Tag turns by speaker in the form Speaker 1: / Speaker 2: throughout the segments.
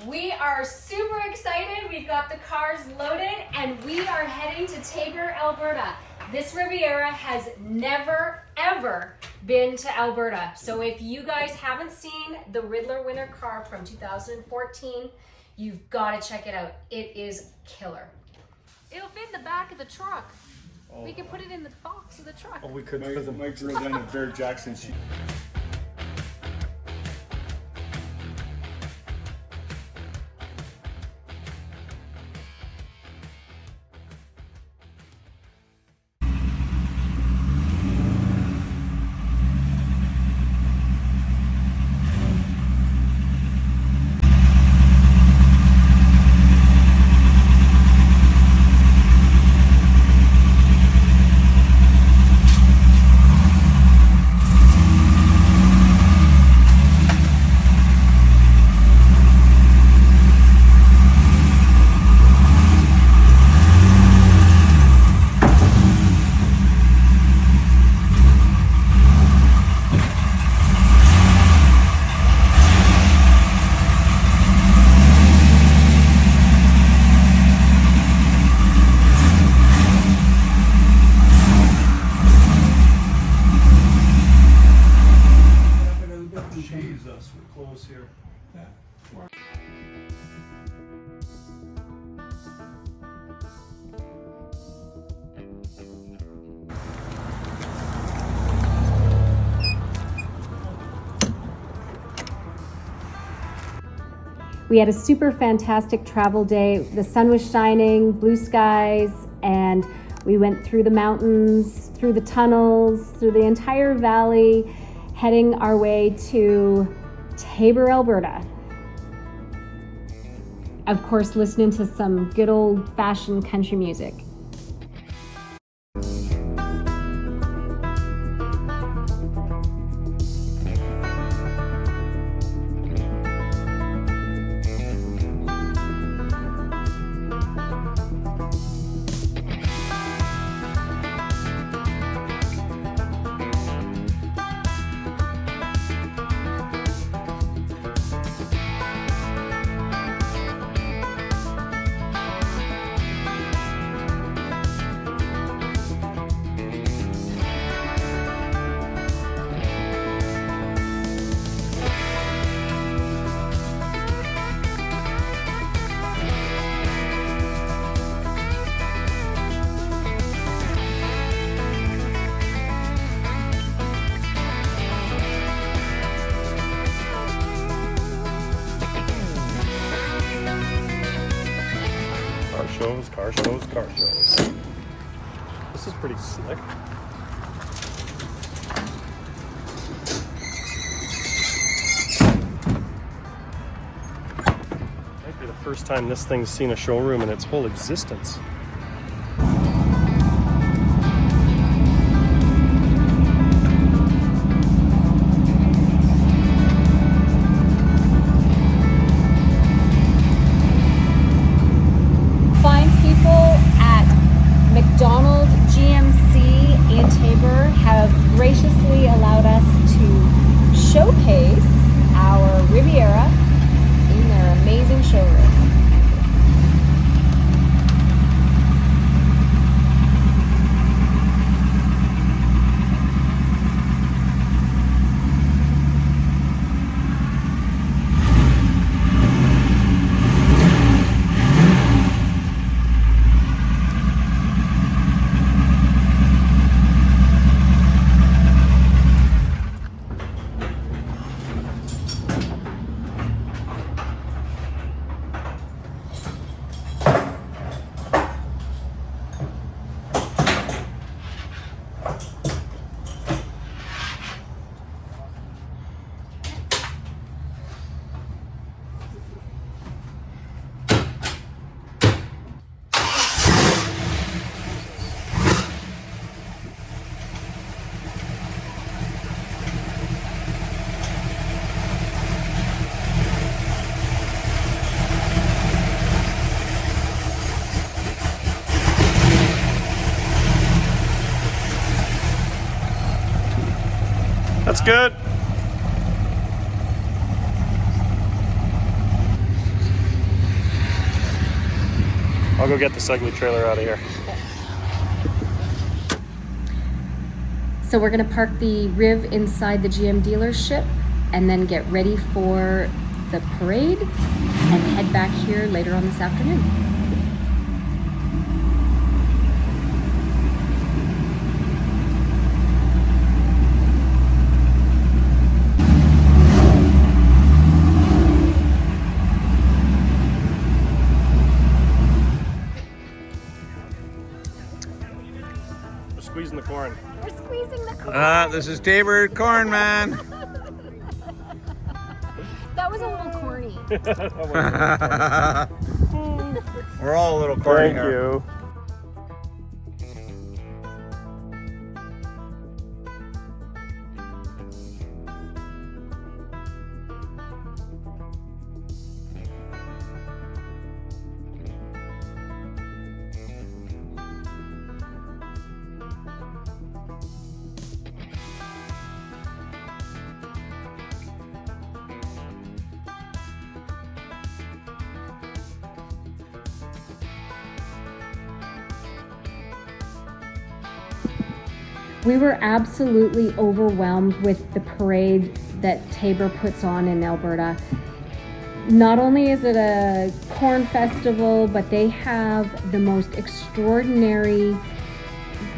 Speaker 1: We are super excited. We've got the cars loaded and we are heading to Taber, Alberta. This Riviera has never, ever been to Alberta. So if you guys haven't seen the Riddler winter car from 2014, you've got to check it out. It is killer. It'll fit in the back of the truck. Oh. We can put it in the box of the truck.
Speaker 2: Oh, we could. Mike drove in a Bear Jackson sheet. Jesus, we're close here. Yeah.
Speaker 1: We had a super fantastic travel day. The sun was shining, blue skies, and we went through the mountains, through the tunnels, through the entire valley, heading our way to Taber, Alberta. Of course, listening to some good old-fashioned country music.
Speaker 2: Car shows. This is pretty slick. Might be the first time this thing's seen a showroom in its whole existence.
Speaker 1: Graciously allowed us to showcase our Riviera in their amazing showroom.
Speaker 2: That's good. I'll go get the Segway trailer out of here.
Speaker 1: So we're gonna park the Riv inside the GM dealership and then get ready for the parade and head back here later on this afternoon.
Speaker 2: We're squeezing the corn.
Speaker 1: We're squeezing the corn.
Speaker 3: This is Tabor Corn Man.
Speaker 1: That was a little corny.
Speaker 3: We're all a little corny
Speaker 2: Thank
Speaker 3: here.
Speaker 2: you.
Speaker 1: We were absolutely overwhelmed with the parade that Tabor puts on in Alberta. Not only is it a corn festival, but they have the most extraordinary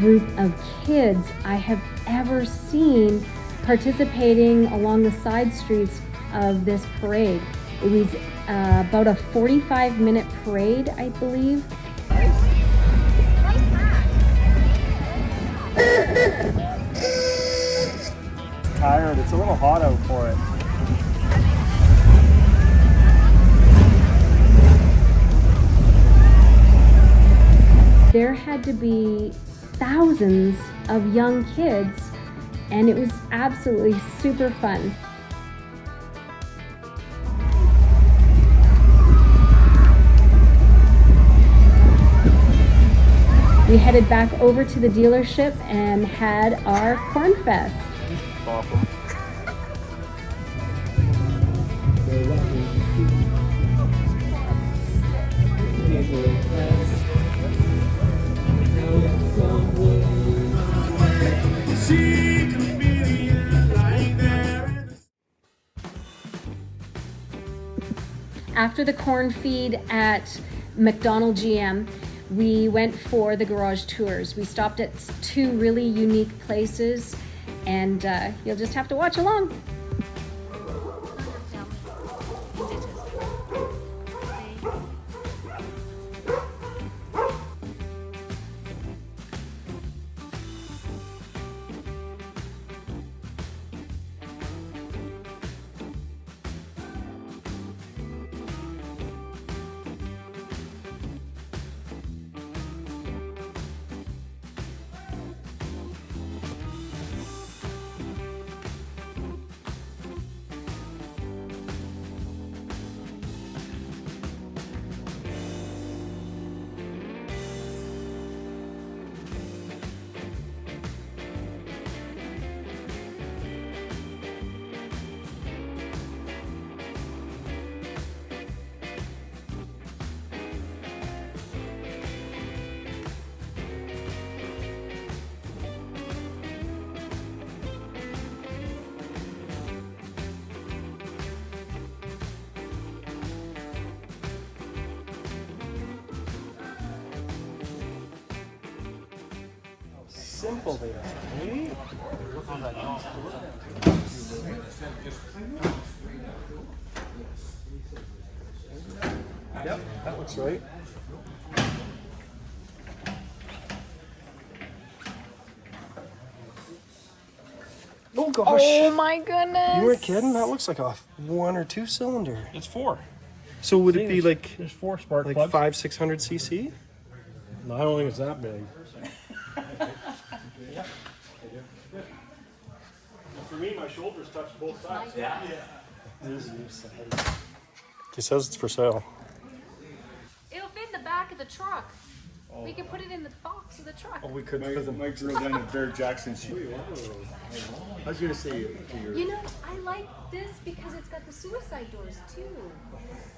Speaker 1: group of kids I have ever seen participating along the side streets of this parade. It was about a 45-minute parade, I believe.
Speaker 2: Tired. It's a little hot out for it.
Speaker 1: There had to be thousands of young kids, and it was absolutely super fun. We headed back over to the dealership and had our Cornfest.
Speaker 2: Awesome.
Speaker 1: After the corn feed at McDonald GM, we went for the garage tours. We stopped at two really unique places, and you'll just have to watch along.
Speaker 2: Simple they are, eh? Yep, that looks right. Oh gosh.
Speaker 1: Oh my goodness.
Speaker 2: You weren't kidding? That looks like a 1 or 2 cylinder.
Speaker 4: It's 4.
Speaker 2: So would it be like
Speaker 4: There's 4 spark
Speaker 2: like
Speaker 4: plugs.
Speaker 2: 500-600 cc?
Speaker 4: No, I don't think it's that big. For me, my shoulders touch both sides. Yeah.
Speaker 2: He says it's for sale.
Speaker 1: It'll fit in the back of the truck. We could put it in the box of the truck.
Speaker 2: Oh, we could.
Speaker 3: Mike drove down to Bear Jackson. I was gonna say
Speaker 1: You know, I like this because it's got the suicide doors too.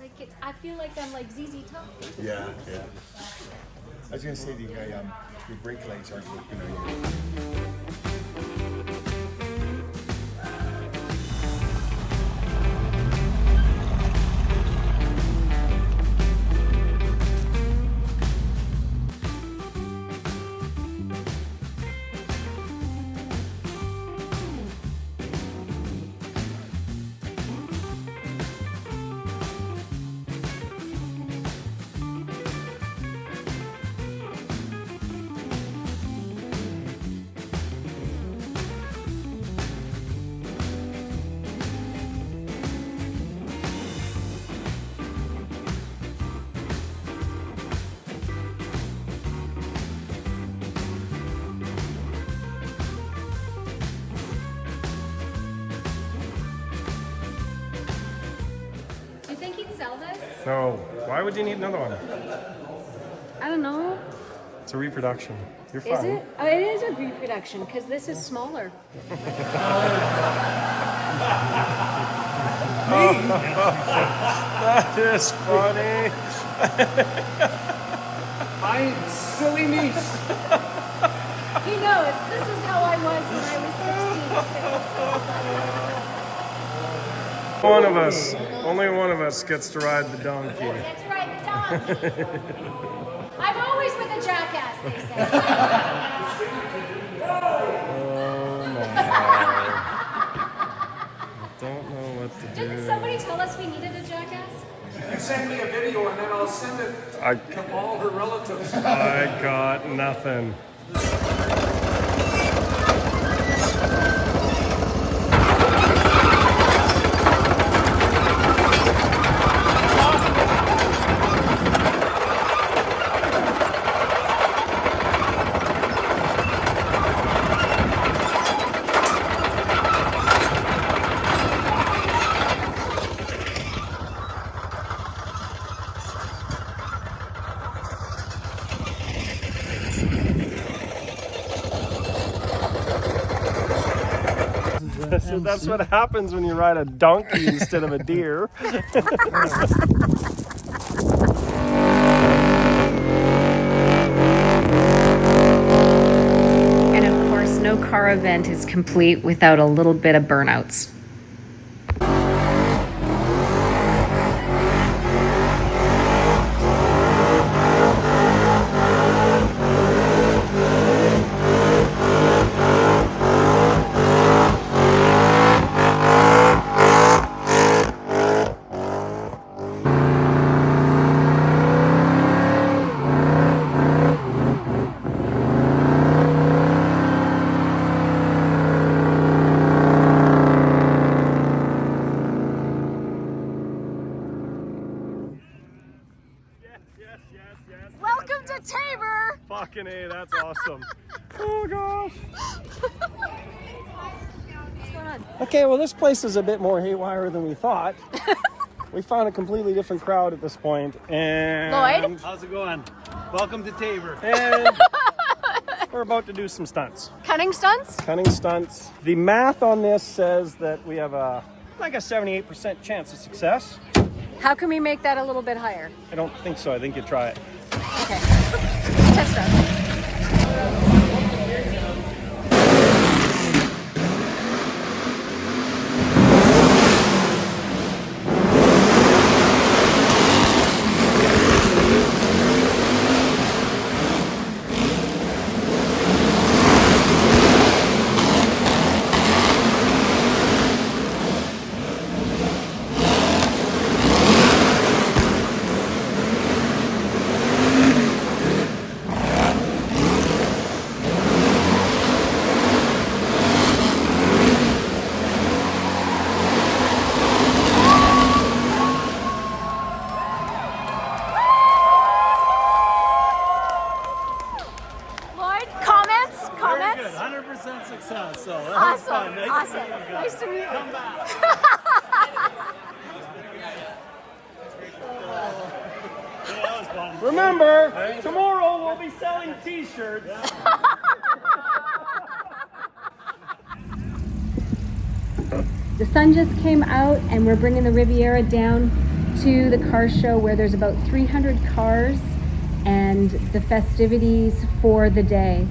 Speaker 1: Like it's, I feel like I'm like ZZ Top.
Speaker 3: yeah. I was gonna say your brake lights aren't working.
Speaker 1: Do you think he'd sell this?
Speaker 2: No. Why would you need another one?
Speaker 1: I don't know.
Speaker 2: It's a reproduction. You're fine.
Speaker 1: Is it? Oh, it is a reproduction because this is smaller.
Speaker 2: That is funny.
Speaker 5: My silly niece.
Speaker 1: He knows this is how I was when I was 16 too.
Speaker 2: One of us, only one of us gets to ride the donkey.
Speaker 1: Get to ride the donkey. I'm always with a jackass, they say.
Speaker 2: Oh my. I don't know what to do.
Speaker 1: Didn't somebody tell us we needed a jackass?
Speaker 5: You send me a video and then I'll send it to all her relatives.
Speaker 2: I got nothing. So that's what happens when you ride a donkey instead of a deer.
Speaker 1: And of course, no car event is complete without a little bit of burnouts. Welcome to Tabor!
Speaker 2: Fucking A, that's awesome. Oh gosh.
Speaker 1: What's going on?
Speaker 2: Okay, well this place is a bit more haywire than we thought. We found a completely different crowd at this point, and
Speaker 1: Lloyd?
Speaker 3: How's it going? Welcome to Tabor.
Speaker 2: and we're about to do some stunts.
Speaker 1: Cunning stunts?
Speaker 2: Cunning stunts. The math on this says that we have a 78% chance of success.
Speaker 1: How can we make that a little bit higher?
Speaker 2: I don't think so. I think you try it.
Speaker 1: Okay. Test run.
Speaker 3: success. So that was
Speaker 1: Awesome.
Speaker 3: fun. Nice
Speaker 1: Awesome.
Speaker 3: to meet you guys.
Speaker 1: Nice to meet you.
Speaker 3: Come back.
Speaker 2: Remember, tomorrow we'll we'll be selling t-shirts.
Speaker 1: The sun just came out and we're bringing the Riviera down to the car show where there's about 300 cars and the festivities for the day.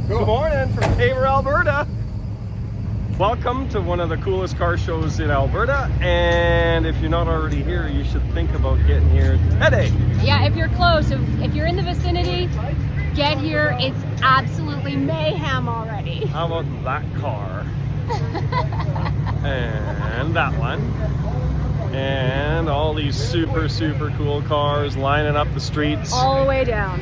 Speaker 2: Good morning from Tabor, Alberta. Welcome to one of the coolest car shows in Alberta, and if you're not already here, you should think about getting here today.
Speaker 1: Yeah, if you're close, if you're in the vicinity, get here. It's absolutely mayhem already.
Speaker 2: How about that car? And that one. And all these super, super cool cars lining up the streets.
Speaker 1: All the way down.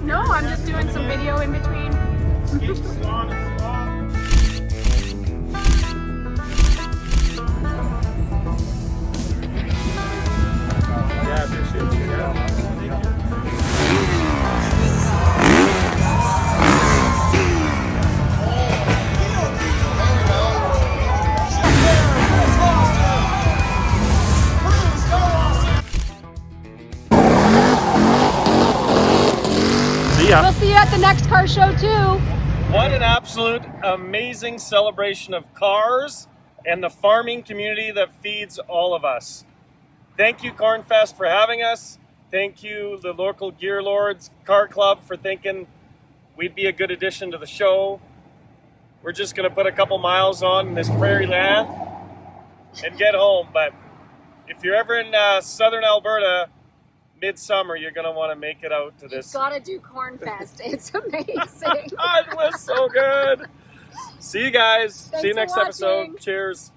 Speaker 1: No, I'm just doing some video in between.
Speaker 2: Yeah, appreciate you.
Speaker 1: We'll see you at the next car show too.
Speaker 2: What an absolute amazing celebration of cars and the farming community that feeds all of us. Thank you, Cornfest, for having us. Thank you, the local Gear Lords Car Club, for thinking we'd be a good addition to the show. We're just going to put a couple miles on in this prairie land and get home. But if you're ever in southern Alberta, midsummer, you're going to want to make it out to this.
Speaker 1: You've got to do Cornfest. It's amazing.
Speaker 2: It was so good. See you guys.
Speaker 1: Thanks
Speaker 2: See you
Speaker 1: for
Speaker 2: next
Speaker 1: watching.
Speaker 2: episode. Cheers.